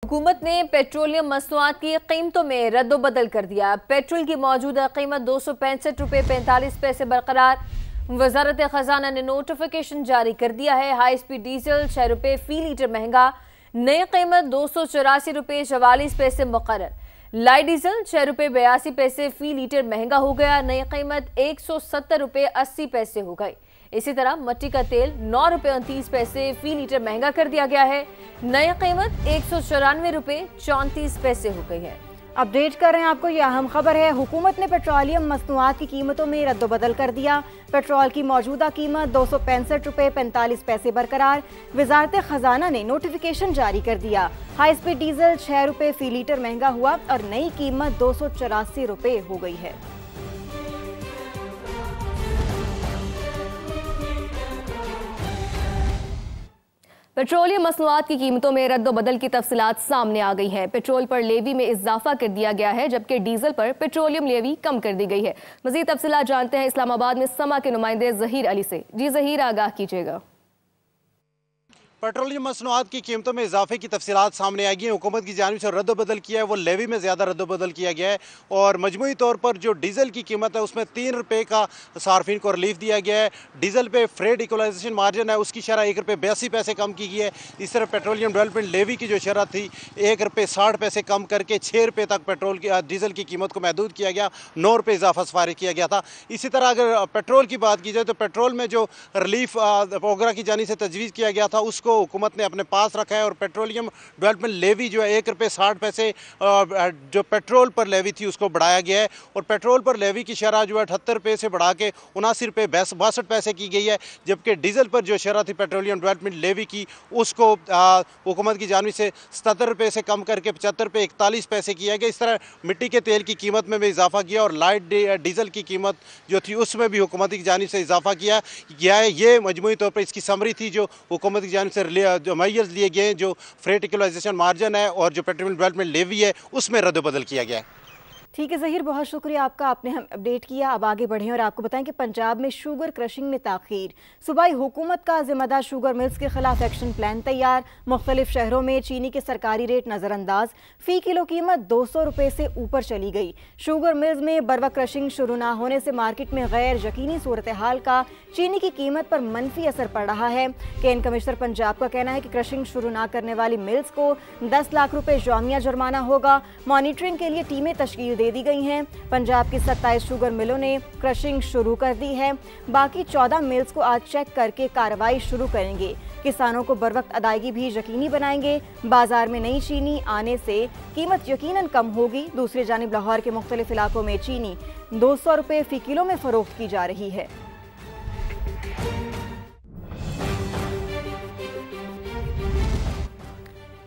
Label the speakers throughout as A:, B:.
A: हुकूमत ने पेट्रोलियम मसनूआत की कीमतों में रद्दोबदल कर दिया। पेट्रोल की मौजूदा कीमत 265 रुपये 45 पैसे बरकरार। वजारत खजाना ने नोटिफिकेशन जारी कर दिया है। हाई स्पीड डीजल 6 रुपये फी लीटर महंगा, नई कीमत 284 रुपये 44 पैसे मुकर्रर। लाइट डीजल 6 रुपये 82 पैसे फी लीटर महंगा हो गया, नई कीमत 170 रुपये 80 पैसे हो गई। इसी तरह मट्टी का तेल 9 रुपये 29 पैसे फी लीटर महंगा कर दिया गया है, नई कीमत 194 रुपये 34 पैसे हो गई है।
B: अपडेट कर रहे हैं आपको, यह अहम खबर है। हुकूमत ने पेट्रोलियम मसनूआत की कीमतों में रद्दोबदल कर दिया। पेट्रोल की मौजूदा कीमत 265 रुपये 45 पैसे बरकरार। वजारत खजाना ने नोटिफिकेशन जारी कर दिया। हाई स्पीड डीजल 6 रुपये फी लीटर महंगा हुआ और नई कीमत 284 रुपये हो गई है।
C: पेट्रोलियम मसनूआत की कीमतों में रद्दोबदल की तफसीलात सामने आ गई हैं। पेट्रोल पर लेवी में इजाफा कर दिया गया है, जबकि डीजल पर पेट्रोलियम लेवी कम कर दी गई है। मजीद तफसीलात जानते हैं इस्लामाबाद में समा के नुमाइंदे जहीर अली से। जी जहीर, आगाह कीजिएगा।
D: पेट्रोलियम मसनूआत की कीमतों में इजाफे की तफसीलात सामने आई हैं। हुकूमत की जानिब से रद्दोबदल किया है, वो लेवी में ज़्यादा रद्दोबदल किया गया है और मजमूई तौर पर जो डीजल की कीमत है उसमें 3 रुपये का सार्फिन को रिलीफ दिया गया है। डीजल पे फ्रेड इक्वलाइजेशन मार्जिन है उसकी शरह 1 रुपये 82 पैसे कम की गई है। इस तरह पेट्रोलियम डेवलपमेंट लेवी की जो शरह थी 1 रुपये 60 पैसे कम करके 6 रुपये तक पेट्रोल की डीजल की कीमत को महदूद किया गया, 9 रुपये इजाफा सिफारिश किया गया था। इसी तरह अगर पेट्रोल की बात की जाए तो पेट्रोल में जो रिलीफ ओगरा की जानी से तजवीज़ किया गया था उसको हुकूमत ने अपने पास रखा है और पेट्रोलियम डेवलपमेंट लेवी जो है 1 रुपये 60 पैसे जो पेट्रोल पर लेवी थी उसको बढ़ाया गया है और पेट्रोल पर लेवी की शरह जो है 78 रुपये से बढ़ा के 79 रुपये 62 पैसे की गई है, जबकि डीजल पर जो शरह थी पेट्रोलियम डेवलपमेंट लेवी की उसको हुकूमत की जानिब से 77 रुपये से कम करके 75 रुपये 41 पैसे किया गया। इस तरह मिट्टी के तेल की कीमत में भी इजाफा किया और लाइट डीजल की कीमत जो थी उसमें भी हुकूमत की जानिब से इजाफा किया गया है। ये मजमूई तौर पर इसकी समरी थी जो हुकूमत की जानिब से जो मैयर्स लिए गए, जो फ्रेट इक्वलाइजेशन मार्जिन है और जो पेट्रोलियम डेवलपमेंट लेवी है उसमें रद्दोबदल किया गया है।
B: ठीक है जहीर, बहुत शुक्रिया आपका, आपने हम अपडेट किया। अब आगे बढ़ें और आपको बताएं कि पंजाब में शुगर क्रशिंग में ताख़ीर। सूबाई हुकूमत का जिम्मेदार शुगर मिल्स के खिलाफ एक्शन प्लान तैयार। मुख्तलिफ शहरों में चीनी के सरकारी रेट नज़रअंदाज। फ़ी किलो कीमत 200 रुपये से ऊपर चली गई। शुगर मिल्स में बरवक्त क्रशिंग शुरू न होने से मार्केट में गैर यकीनी सूरत हाल का चीनी की कीमत पर मनफी असर पड़ रहा है। केन कमिश्नर पंजाब का कहना है कि क्रशिंग शुरू न करने वाली मिल्स को 10 लाख रुपये जामिया जुर्माना होगा। मॉनिटरिंग के लिए टीमें तश्कील दे दी गई हैं। पंजाब की 27 शुगर मिलों ने क्रशिंग शुरू कर दी है। बाकी 14 मिल्स को आज चेक करके कार्रवाई शुरू करेंगे। किसानों को बरवक्त अदायगी भी यकीनी बनाएंगे। बाजार में नई चीनी आने से कीमत यकीनन कम होगी। दूसरी जानिब लाहौर के मुख्तलिफ इलाकों में चीनी 200 रुपये फी किलो में फरोख्त की जा रही है।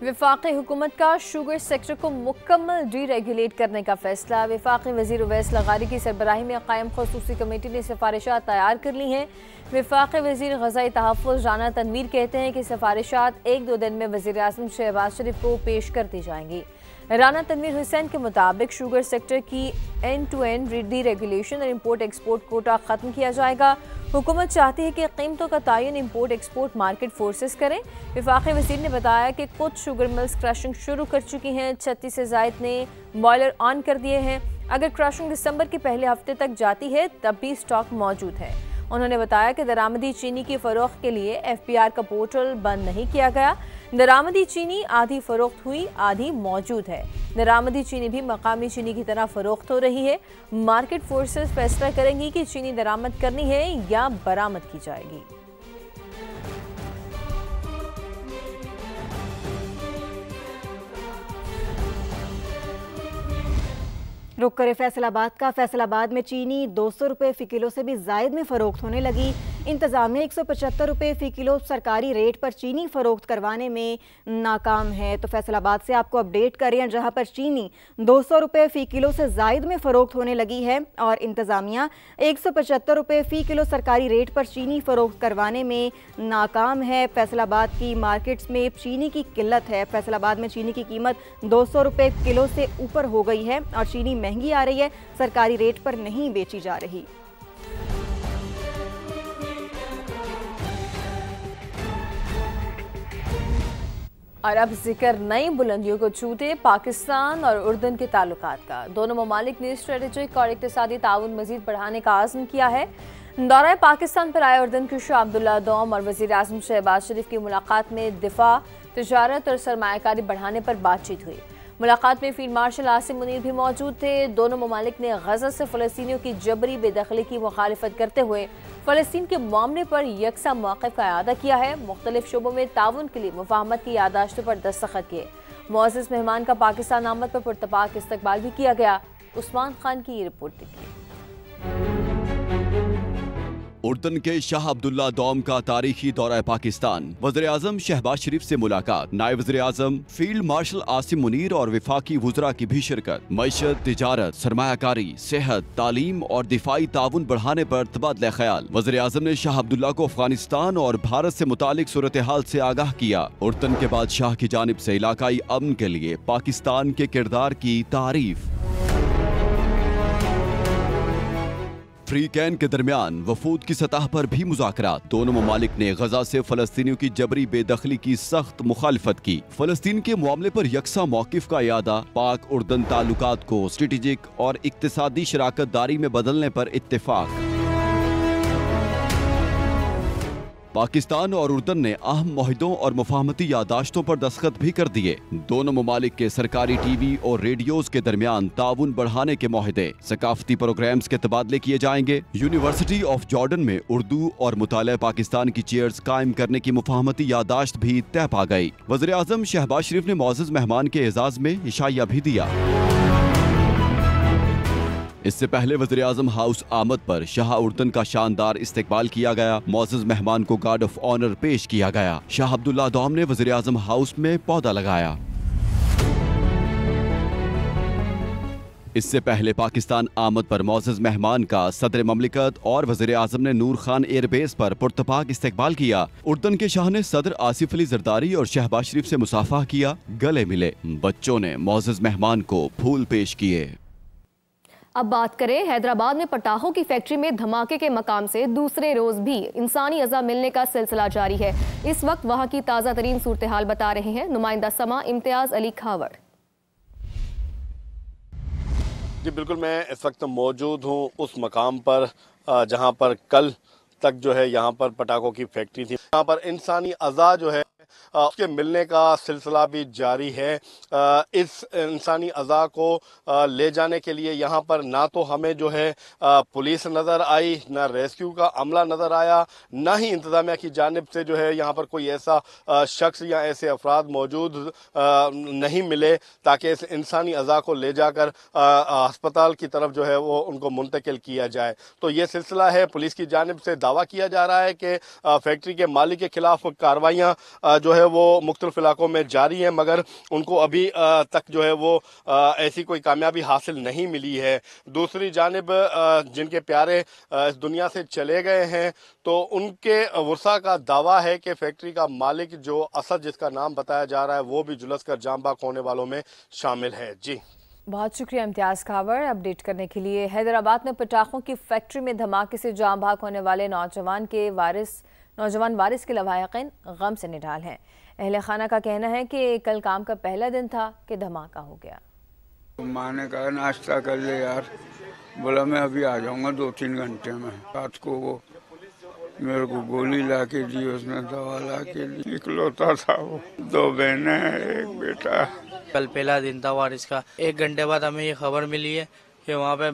A: वफाकी हुकूमत का शुगर सेक्टर को मुकम्मल डीरेगुलेट करने का फैसला। वफाकी वज़ीर उवैस लगारी की सरबराही में कायम खसूसी कमेटी ने सिफारिशात तैयार कर ली हैं। वफाकी वज़ीर ग़ज़ाई तहफ़्फ़ुज़ राना तनवीर कहते हैं कि सिफारिशात 1-2 दिन में वज़ीर आज़म शहबाज शरीफ को पेश कर दी जाएंगी। राना तनवीर हुसैन के मुताबिक शुगर सेक्टर की एंड टू एंड डीरेगुलेशन और इम्पोर्ट एक्सपोर्ट कोटा ख़त्म किया जाएगा। हुकूमत चाहती है कि कीमतों का तयन इम्पोर्ट एक्सपोर्ट मार्केट फोर्सेस करें। वफाकी वज़ीर ने बताया कि कुछ शुगर मिल्स क्रशिंग शुरू कर चुकी हैं। 36 से ज़ायद ने बॉयलर ऑन कर दिए हैं। अगर क्रशिंग दिसंबर के पहले हफ्ते तक जाती है तब भी स्टॉक मौजूद है। उन्होंने बताया कि दरामदी चीनी की फ़रोख्त के लिए FPR का पोर्टल बंद नहीं किया गया। दरामदी चीनी आधी फ़रोख्त हुई, आधी मौजूद है। दरामदी चीनी भी मकामी चीनी की तरह फ़रोख्त हो रही है। मार्केट फोर्सेस फैसला करेंगी कि चीनी दरामद करनी है या बरामद की जाएगी।
B: रुक करे फैसलाबाद का। फैसलाबाद में चीनी 200 रुपये फ़ी किलो से भी जायद में फ़रोख्त होने लगी। इंतज़ामिया 175 रुपये फ़ी किलो सरकारी रेट पर चीनी फ़रोख्त करवाने में नाकाम है। तो फैसलाबाद से आपको अपडेट कर रहे हैं, जहाँ पर चीनी 200 रुपये फ़ी किलो से जायद में फ़रोख्त होने लगी है और इंतज़ामिया 175 रुपये फ़ी किलो सरकारी रेट पर चीनी फ़रोख्त करवाने में नाकाम है। फैसलाबाद की मार्केट्स में चीनी की किल्लत है। फैसलाबाद में चीनी की कीमत 200 रुपये किलो से ऊपर हो गई है और चीनी महंगी आ रही है, सरकारी रेट पर नहीं बेची जा रही।
A: और अब जिक्र नई बुलंदियों को छूते पाकिस्तान और उर्दन के ताल्लुकात का। दोनों ममालिक ने स्ट्रेटेजिक और इक़्तिसादी ताउन मजीद बढ़ाने का आज़म किया है। दौरा पाकिस्तान पर आए उर्दन के शाह अब्दुल्ला दोम और वज़ीर आज़म शहबाज शरीफ की मुलाकात में दिफा, तिजारत और सरमायाकारी बढ़ाने पर बातचीत हुई। मुलाकात में फील्ड मार्शल आसिम मुनीर भी मौजूद थे। दोनों ममालिक ने गज़ा से फ़लस्तीनियों की जबरी बेदखली की मुखालिफत करते हुए फ़लस्तीन के मामले पर यकसा मौक़िफ़ का इआदा किया है। मुख्तलिफ शोबों में ताउन के लिए मुफाहमत की यादाश्तों पर दस्तखत किए। मुअज़्ज़ज़ मेहमान का पाकिस्तान आमद पर पुरतपाक इस्तकबाल भी किया गया। उस्मान खान की ये रिपोर्ट देखिए।
E: उर्दन के शाह अब्दुल्ला दोम का तारीखी दौरा पाकिस्तान, वज़ीर आज़म शहबाज शरीफ से मुलाकात, नायब वज़ीर आज़म फील्ड मार्शल आसिम मुनीर और विफाकी वुज़रा की भी शिरकत। मईशत, तिजारत, सरमायाकारी, सेहत, तालीम और दिफाई ताउन बढ़ाने पर तबादला ख्याल। वज़ीर आज़म ने शाह अब्दुल्ला को अफगानिस्तान और भारत से मुतालिक सूरत हाल से आगाह किया। उर्दन के बादशाह की जानिब से इलाकाई अमन के लिए पाकिस्तान के किरदार की तारीफ। फ्री कैन के दरमियान वफूद की सतह पर भी मुज़ाकरात। दोनों ममालिक ने गजा से फलस्तीनियों की जबरी बेदखली की सख्त मुखालिफत की। फलस्तीन के मामले पर यकसा मौक़िफ़ का इआदा। पाक उर्दन ताल्लुकात को स्ट्रेटेजिक और इक़्तिसादी शराकत दारी में बदलने पर इत्तेफाक। पाकिस्तान और उर्दन ने अहम मुआहिदों और मुफाहमती यादाश्तों पर दस्तखत भी कर दिए। दोनों ममालिक के सरकारी टीवी और रेडियोज के दरमियान ताउन बढ़ाने के मुआहिदे, सकाफती प्रोग्राम्स के तबादले किए जाएंगे। यूनिवर्सिटी ऑफ जॉर्डन में उर्दू और मुताला पाकिस्तान की चेयर्स कायम करने की मुफाहमती यादाश्त भी तय पा गई। वज़ीर आज़म शहबाज शरीफ ने मुअज़्ज़ज़ मेहमान के एजाज में इशाया भी दिया। इससे पहले वज़ीर आज़म हाउस आमद पर शाह उर्दन का शानदार इस्तकबाल किया गया। मुअज़्ज़ज़ मेहमान को गार्ड ऑफ ऑनर पेश किया गया। शाह अब्दुल्ला दोम ने वज़ीर आज़म हाउस में पौधा लगाया। इससे पहले पाकिस्तान आमद पर मुअज़्ज़ज़ मेहमान का सदर ममलिकत और वज़ीर आज़म ने नूर खान एयरबेस पर पुरतपाक इस्तकबाल किया। उर्दन के शाह ने सदर आसिफ अली जरदारी और शहबाज शरीफ से मुसाफा किया, गले मिले। बच्चों ने मुअज़्ज़ज़ मेहमान को फूल पेश किए।
C: अब बात करें हैदराबाद में पटाखों की फैक्ट्री में धमाके के मकाम से दूसरे रोज भी इंसानी अज़ा मिलने का सिलसिला जारी है। इस वक्त वहां की ताज़ा तरीन सूरत हाल बता रहे हैं नुमाइंदा समा इम्तियाज अली खावर।
F: जी बिल्कुल, मैं इस वक्त मौजूद हूँ उस मकाम पर जहाँ पर कल तक जो है यहाँ पर पटाखों की फैक्ट्री थी। यहाँ पर इंसानी अज़ा जो है उसके मिलने का सिलसिला भी जारी है। इस इंसानी अज़ा को ले जाने के लिए यहाँ पर ना तो हमें जो है पुलिस नज़र आई, ना रेस्क्यू का अमला नज़र आया, ना ही इंतज़ामिया की जानिब से जो है यहाँ पर कोई ऐसा शख्स या ऐसे अफराद मौजूद नहीं मिले ताकि इस इंसानी अज़ा को ले जाकर अस्पताल की तरफ जो है वो उनको मुंतकिल किया जाए। तो ये सिलसिला है। पुलिस की जानिब से दावा किया जा रहा है कि फैक्ट्री के मालिक के खिलाफ कार्रवाइयाँ जो है वो मुख्तलिफ इलाकों में जारी है, मगर उनको अभी तक जो है वो ऐसी कोई कामयाबी हासिल नहीं मिली है। दूसरी जानिब जिनके प्यारे इस दुनिया से चले गए हैं तो उनके वर्सा का दावा है कि फैक्ट्री का मालिक जो असद जिसका नाम बताया जा रहा है वो भी जुलस कर जाम बाग होने वालों में शामिल है। जी
A: बहुत शुक्रिया इम्तियाज खावर अपडेट करने के लिए। हैदराबाद में पटाखों की फैक्ट्री में धमाके से जाम भाग होने वाले नौजवान वारिस के लवाहिकीन गम से निढाल हैं। अहले खाना का कहना है कि कल काम का पहला दिन था कि धमाका हो गया।
G: माँ ने कहा नाश्ता कर ले यार, बोला मैं अभी आ जाऊंगा 2-3 घंटे में। रात को वो मेरे को गोली ला के दी, उसने दवा ला के दी। इकलौता था वो, 2 बहनें हैं, 1 बेटा।
H: कल पहला दिन था वारिस का। 1 घंटे बाद हमें ये खबर मिली है कि वहाँ पे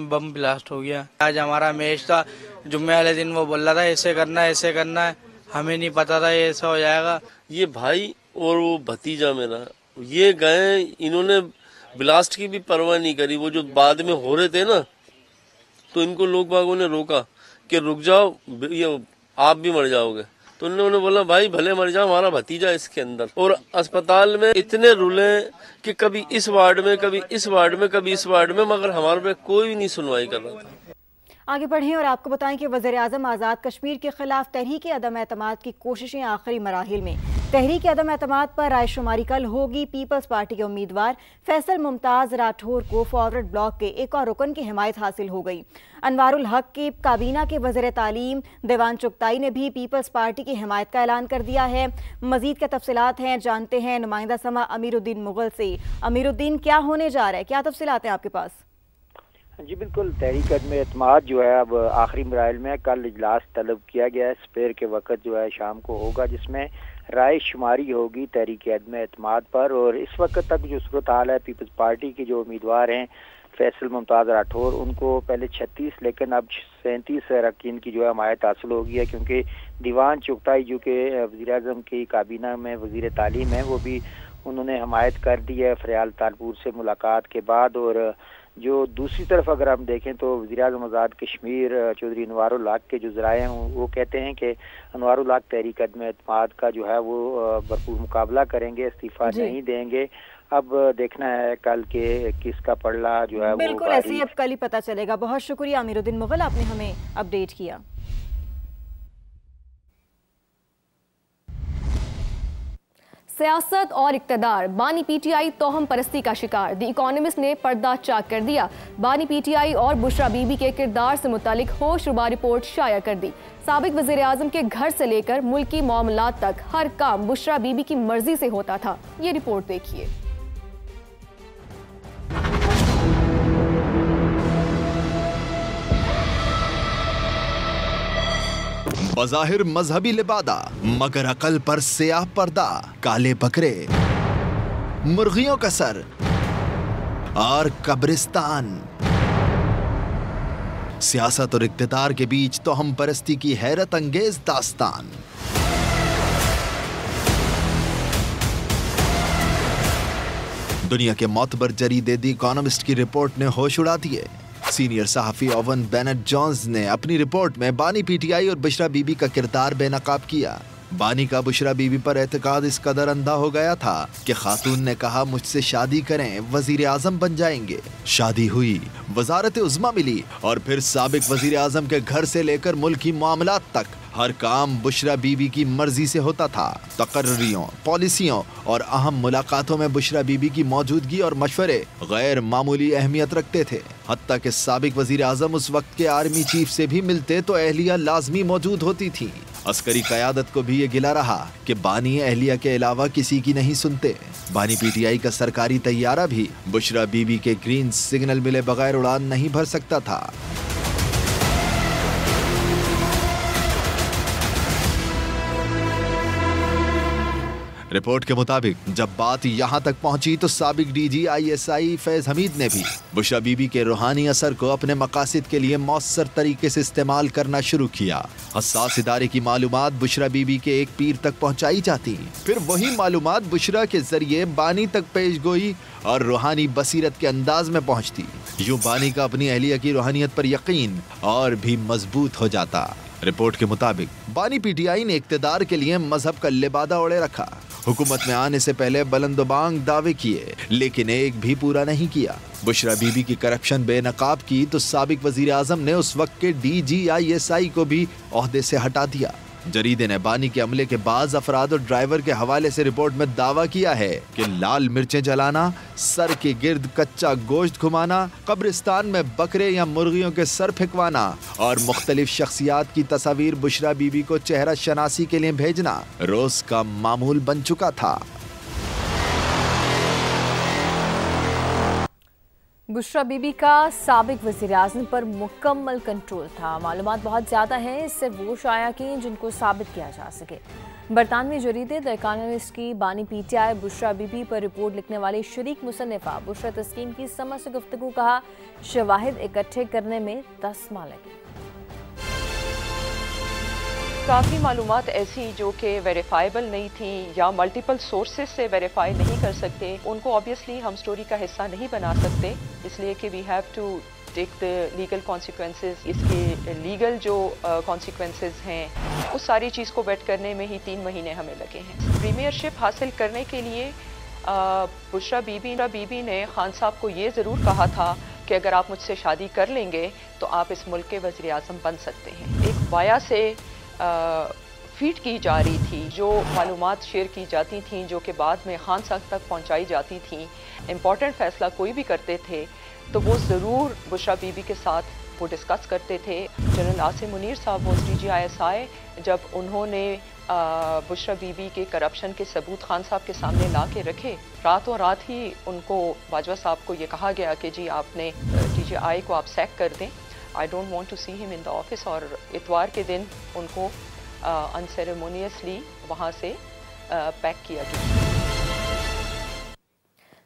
H: बम ब्लास्ट हो गया। आज हमारा मैच था, जुम्मे वाले दिन वो बोल रहा था ऐसे करना है ऐसे करना है, हमें नहीं पता था ये ऐसा हो जाएगा।
I: ये भाई और वो भतीजा मेरा ये गए, इन्होंने ब्लास्ट की भी परवाह नहीं करी। वो जो बाद में हो रहे थे ना तो इनको लोग बागों ने रोका कि रुक जाओ, ये आप भी मर जाओगे। तो उन्होंने बोला भाई भले मर जाओ, हमारा भतीजा इसके अंदर। और अस्पताल में इतने रुले कि कभी इस वार्ड में, कभी इस वार्ड में, कभी इस वार्ड में, मगर हमारे पे कोई नहीं सुनवाई कर रहा था।
B: आगे बढ़ें और आपको बताएं कि वज़ीर-ए-आज़म आज़ाद कश्मीर के खिलाफ तहरीक अदम एतमाद की कोशिशें आखिरी मराहिल में। तहरीक अदम एतमाद पर रायशुमारी कल होगी। पीपल्स पार्टी के उम्मीदवार फैसल मुमताज़ राठौर को फॉरवर्ड ब्लॉक के एक और रुकन की हिमायत हासिल हो गई। अनवारुल हक की काबीना के वज़ीर तालीम देवान चुगताई ने भी पीपल्स पार्टी की हिमायत का ऐलान कर दिया है। मज़ीद क्या तफसीलात हैं जानते हैं नुमाइंदा समा अमीरुद्दीन मुगल से। अमीरुद्दीन, क्या होने जा रहा है, क्या तफसीलात हैं आपके पास?
J: जी बिल्कुल, तहरीक अदम एतमाद जो है अब आखिरी मराइल में। कल इजलास तलब किया गया है, स्पेर के वक्त जो है शाम को होगा, जिसमें राय शुमारी होगी तहरीक अदम एतमाद पर। और इस वक्त तक जो सूरत हाल है, पीपल्स पार्टी के जो उम्मीदवार हैं फैसल मुमताज़ राठौर, उनको पहले 36 लेकिन अब 37 अरकान की जो है हमायत हासिल हो गई है, क्योंकि दीवान चुगताई जो कि वज़ीर-ए-आज़म की काबीना में वज़ीर तालीम है, वो भी उन्होंने हमायत कर दी है फ़रियाल तालपुर से मुलाकात के बाद। और जो दूसरी तरफ अगर हम देखें तो वज़ीर-ए-आज़म आज़ाद कश्मीर चौधरी अनवारुल हक के जो ज़राए हैं वो कहते हैं कि अनवारुल हक तहरीक अदम एतमाद का जो है वो भरपूर मुकाबला करेंगे, इस्तीफ़ा नहीं देंगे। अब देखना है कल के किसका पड़ला जो है
B: बिल्कुल ऐसे ही अब कल ही पता चलेगा। बहुत शुक्रिया अमीरुद्दीन मुगल, आपने हमें अपडेट किया।
C: सियासत और इक़्तिदार, बानी पीटीआई तोहम परस्ती का शिकार। द इकोनॉमिस्ट ने पर्दा चाक कर दिया। बानी पीटीआई और बुशरा बीबी के किरदार से मुतालिक होशरुबा रिपोर्ट शाया कर दी। साबिक वज़ीर आज़म के घर से लेकर मुल्की मामलात तक हर काम बुशरा बीबी की मर्जी से होता था। ये रिपोर्ट देखिए।
K: बज़ाहिर मजहबी लिबादा मगर अकल पर सियाह पर्दा, काले बकरे, मुर्गियों का सर और कब्रिस्तान। सियासत और इक़्तिदार के बीच तो हम परस्ती की हैरत अंगेज दास्तान। दुनिया के मोतबर जरीदे द इकोनॉमिस्ट की रिपोर्ट ने होश उड़ा दिए। सीनियर सहाफ़ी ओवन बेनेट जोन्स ने अपनी रिपोर्ट में बानी पीटीआई और बुशरा बीबी का किरदार बेनकाब किया। बानी का बुशरा बीबी पर एतकाद इस कदर अंधा हो गया था कि खातून ने कहा मुझसे शादी करें, वजीर आजम बन जाएंगे। शादी हुई, वजारत उज़्मा मिली और फिर साबिक वजीर आजम के घर से लेकर मुल्की मामलात तक हर काम बुशरा बीबी की मर्जी से होता था। तकर्रियों, पॉलिसियों और अहम मुलाकातों में बुशरा बीबी की मौजूदगी और मशवरे गैर मामूली अहमियत रखते थे। हत्ता कि साबिक वजीर आजम उस वक्त के आर्मी चीफ से भी मिलते तो अहलिया लाजमी मौजूद होती थी। अस्करी क़यादत को भी ये गिला रहा कि बानी अहलिया के अलावा किसी की नहीं सुनते। बानी पीटीआई का सरकारी तैयारा भी बुशरा बीबी के ग्रीन सिग्नल मिले बगैर उड़ान नहीं भर सकता था। रिपोर्ट के मुताबिक जब बात यहाँ तक पहुंची तो साबिक डीजी ISI फैज हमीद ने भी बुशरा बीबी के रूहानी असर को अपने मकासद के लिए मौसर तरीके से इस्तेमाल करना शुरू किया। हसास इदारे की मालूमात बुशरा बीबी के एक पीर तक पहुँचाई जाती, फिर वही मालूमात बुशरा के जरिए बानी तक पेश गोई और रूहानी बसीरत के अंदाज में पहुँचती। यूँ बानी का अपनी अहलिया की रूहानियत पर यकीन और भी मजबूत हो जाता। रिपोर्ट के मुताबिक बानी पीटीआई ने इक़्तिदार के लिए मजहब का लिबादा ओढ़े रखा। हुकूमत में आने से पहले बुलंदबांग दावे किए लेकिन एक भी पूरा नहीं किया। बुशरा बीबी की करप्शन बेनकाब की तो साबिक वजीर आजम ने उस वक्त के DG ISI को भी ओहदे से हटा दिया। जरीदे ने बानी के अमले के बाज अफराद और ड्राइवर के हवाले से रिपोर्ट में दावा किया है कि लाल मिर्चें जलाना, सर के गिर्द कच्चा गोश्त घुमाना, कब्रिस्तान में बकरे या मुर्गियों के सर फेंकवाना और मुख्तलिफ शख्सियात की तस्वीर बुशरा बीबी को चेहरा शनासी के लिए भेजना रोज का मामूल बन चुका था।
A: बुशरा बीबी का साबिक वज़ीर आज़म पर मुकम्मल कंट्रोल था। मालूमात बहुत ज़्यादा हैं, इससे वो शाया की जिनको साबित किया जा सके। बरतानवी जरीदे द इकोनॉमिस्ट की बानी पीटीआई बुशरा बीबी पर रिपोर्ट लिखने वाली शरीक मुसन्निफा बुशरा तस्कीन की समझ से गुफ्तगू कहा, शवाहिद इकट्ठे करने में 10 माह लगे।
L: काफ़ी मालूमात ऐसी जो कि वेरीफाइबल नहीं थी या मल्टीपल सोर्सेज से वेरीफाई नहीं कर सकते, उनको ऑब्वियसली हम स्टोरी का हिस्सा नहीं बना सकते, इसलिए कि we have to take the legal consequences. इसके लीगल जो कॉन्सिक्वेंसेस हैं उस सारी चीज़ को वेट करने में ही 3 महीने हमें लगे हैं। प्रीमियरशिप हासिल करने के लिए बुशरा बीबी ने खान साहब को ये ज़रूर कहा था कि अगर आप मुझसे शादी कर लेंगे तो आप इस मुल्क के वज़ीर आज़म बन सकते हैं। एक वाया से फीड की जा रही थी, जो मालूमात शेयर की जाती थी, जो कि बाद में खान साहब तक पहुंचाई जाती थी। इम्पॉर्टेंट फ़ैसला कोई भी करते थे तो वो ज़रूर बुशरा बीबी के साथ वो डिस्कस करते थे। जनरल आसिम मुनीर साहब वो DGISI जब उन्होंने बुशरा बीबी के करप्शन के सबूत खान साहब के सामने ला के रखे, रातों रात ही उनको बाजवा साहब को ये कहा गया कि जी आपने DGI को आप सैक कर दें, I don't want to see him in the office. और इतवार के दिन उनको अनसेरेमोनियसली वहाँ से पैक किया गया।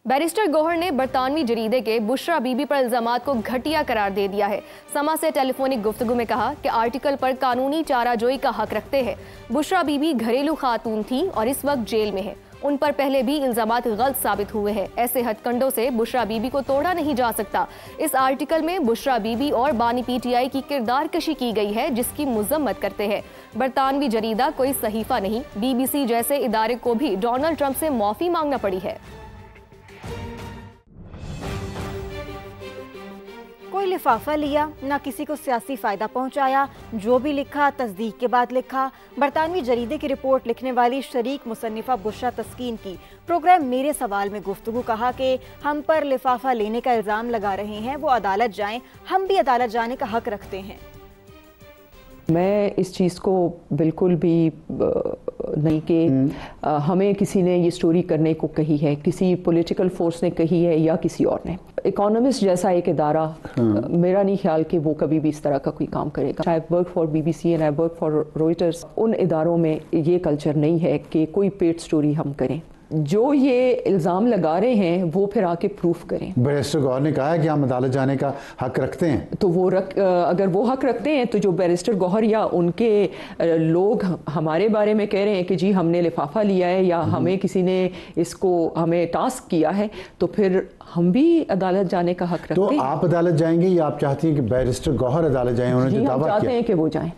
C: बैरिस्टर गौहर ने बरतानवी जरीदे के बुशरा बीबी पर इल्जामात को घटिया करार दे दिया है। समा से टेलीफोनिक गुफ्तगू में कहा कि आर्टिकल पर कानूनी चाराजोई का हक रखते हैं। बुशरा बीबी घरेलू खातून थी और इस वक्त जेल में है। उन पर पहले भी इल्जामात गलत साबित हुए हैं। ऐसे हथकंडों से बुशरा बीबी को तोड़ा नहीं जा सकता। इस आर्टिकल में बुशरा बीबी और बानी PTI की किरदार कशी की गई है, जिसकी मजम्मत करते हैं। बरतानवी जरीदा कोई सहीफा नहीं, BBC जैसे इदारे को भी डोनाल्ड ट्रंप से माफी मांगना पड़ी है।
B: कोई लिफाफा लिया, ना किसी को सियासी फ़ायदा पहुंचाया, जो भी लिखा तस्दीक के बाद लिखा। बरतानवी जरीदे की रिपोर्ट लिखने वाली शरीक मुसन्निफा बुशरा तस्कीन की प्रोग्राम मेरे सवाल में गुफ्तगू कहा कि हम पर लिफाफा लेने का इल्ज़ाम लगा रहे हैं, वो अदालत जाएं, हम भी अदालत जाने का हक रखते हैं।
L: मैं इस चीज़ को बिल्कुल भी नहीं कि हमें किसी ने ये स्टोरी करने को कही है, किसी पॉलिटिकल फोर्स ने कही है या किसी और ने। इकोनॉमिस्ट जैसा एक इदारा मेरा नहीं ख्याल कि वो कभी भी इस तरह का कोई काम करेगा। I work for BBC and I work for Reuters. उन इदारों में ये कल्चर नहीं है कि कोई पेड स्टोरी हम करें। जो ये इल्ज़ाम लगा रहे हैं वो फिर आके प्रूफ करें।
M: बैरिस्टर गौहर ने कहा है कि हम अदालत जाने का हक रखते हैं, तो वो
L: अगर वो हक रखते हैं तो जो बैरिस्टर गौहर या उनके लोग हमारे बारे में कह रहे हैं कि जी हमने लिफाफा लिया है या हमें किसी ने इसको हमें टास्क किया है, तो फिर हम भी अदालत जाने का हक रखते हैं।
M: तो आप अदालत जाएंगे या आप चाहती हैं कि बैरिस्टर गौहर अदालत जाएं? उन्होंने जो दावा किया,
L: चाहते हैं कि वो जाएं।